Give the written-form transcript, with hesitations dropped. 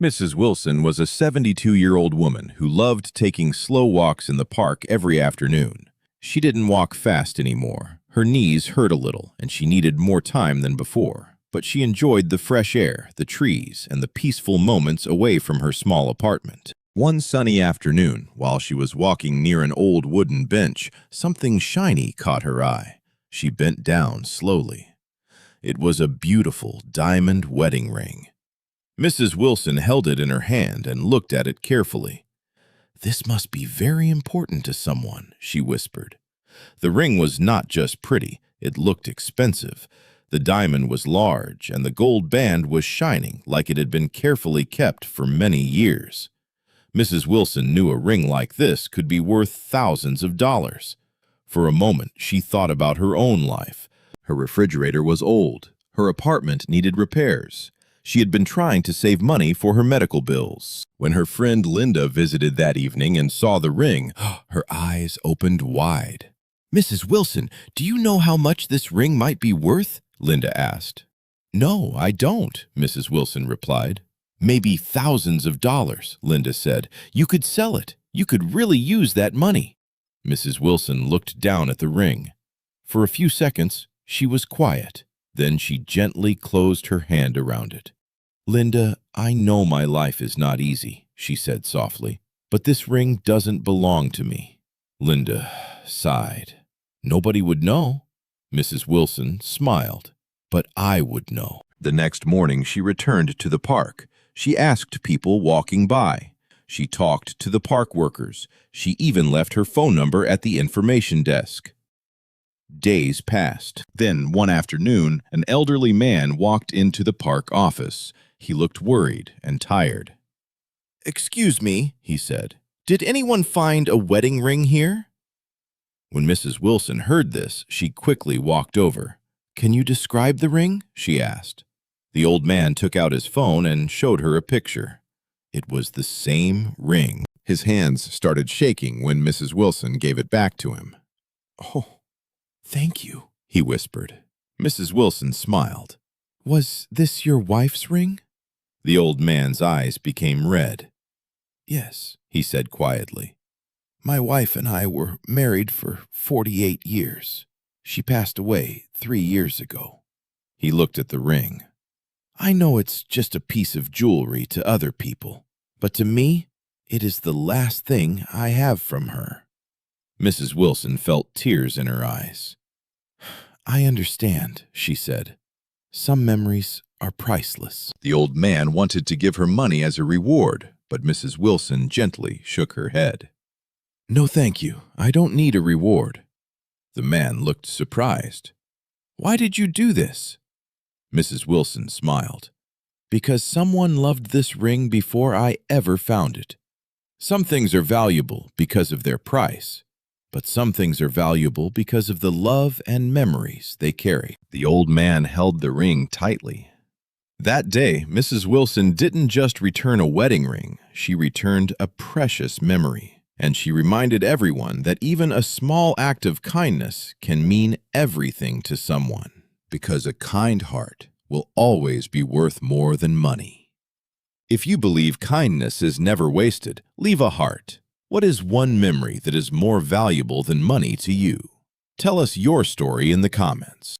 Mrs. Wilson was a 72-year-old woman who loved taking slow walks in the park every afternoon. She didn't walk fast anymore. Her knees hurt a little, and she needed more time than before. But she enjoyed the fresh air, the trees, and the peaceful moments away from her small apartment. One sunny afternoon, while she was walking near an old wooden bench, something shiny caught her eye. She bent down slowly. It was a beautiful diamond wedding ring. Mrs. Wilson held it in her hand and looked at it carefully. "This must be very important to someone," she whispered. The ring was not just pretty, it looked expensive. The diamond was large, and the gold band was shining like it had been carefully kept for many years. Mrs. Wilson knew a ring like this could be worth thousands of dollars. For a moment, she thought about her own life. Her refrigerator was old. Her apartment needed repairs. She had been trying to save money for her medical bills. When her friend Linda visited that evening and saw the ring, her eyes opened wide. "Mrs. Wilson, do you know how much this ring might be worth?" Linda asked. "No, I don't," Mrs. Wilson replied. "Maybe thousands of dollars," Linda said. "You could sell it. You could really use that money." Mrs. Wilson looked down at the ring. For a few seconds, she was quiet. Then she gently closed her hand around it. "Linda, I know my life is not easy," she said softly, "but this ring doesn't belong to me." Linda sighed. "Nobody would know." Mrs. Wilson smiled. "But I would know." The next morning she returned to the park. She asked people walking by. She talked to the park workers. She even left her phone number at the information desk. Days passed. Then, one afternoon, an elderly man walked into the park office. He looked worried and tired. "Excuse me," he said. "Did anyone find a wedding ring here?" When Mrs. Wilson heard this, she quickly walked over. "Can you describe the ring?" she asked. The old man took out his phone and showed her a picture. It was the same ring. His hands started shaking when Mrs. Wilson gave it back to him. "Oh, thank you," he whispered. Mrs. Wilson smiled. "Was this your wife's ring?" The old man's eyes became red. "Yes," he said quietly. "My wife and I were married for 48 years. She passed away 3 years ago." He looked at the ring. "I know it's just a piece of jewelry to other people, but to me, it is the last thing I have from her." Mrs. Wilson felt tears in her eyes. "I understand," she said. "Some memories are priceless." The old man wanted to give her money as a reward, but Mrs. Wilson gently shook her head. "No, thank you. I don't need a reward." The man looked surprised. "Why did you do this?" Mrs. Wilson smiled. "Because someone loved this ring before I ever found it. Some things are valuable because of their price, but some things are valuable because of the love and memories they carry." The old man held the ring tightly. That day, Mrs. Wilson didn't just return a wedding ring, she returned a precious memory. And she reminded everyone that even a small act of kindness can mean everything to someone, because a kind heart will always be worth more than money. If you believe kindness is never wasted, leave a heart. What is one memory that is more valuable than money to you? Tell us your story in the comments.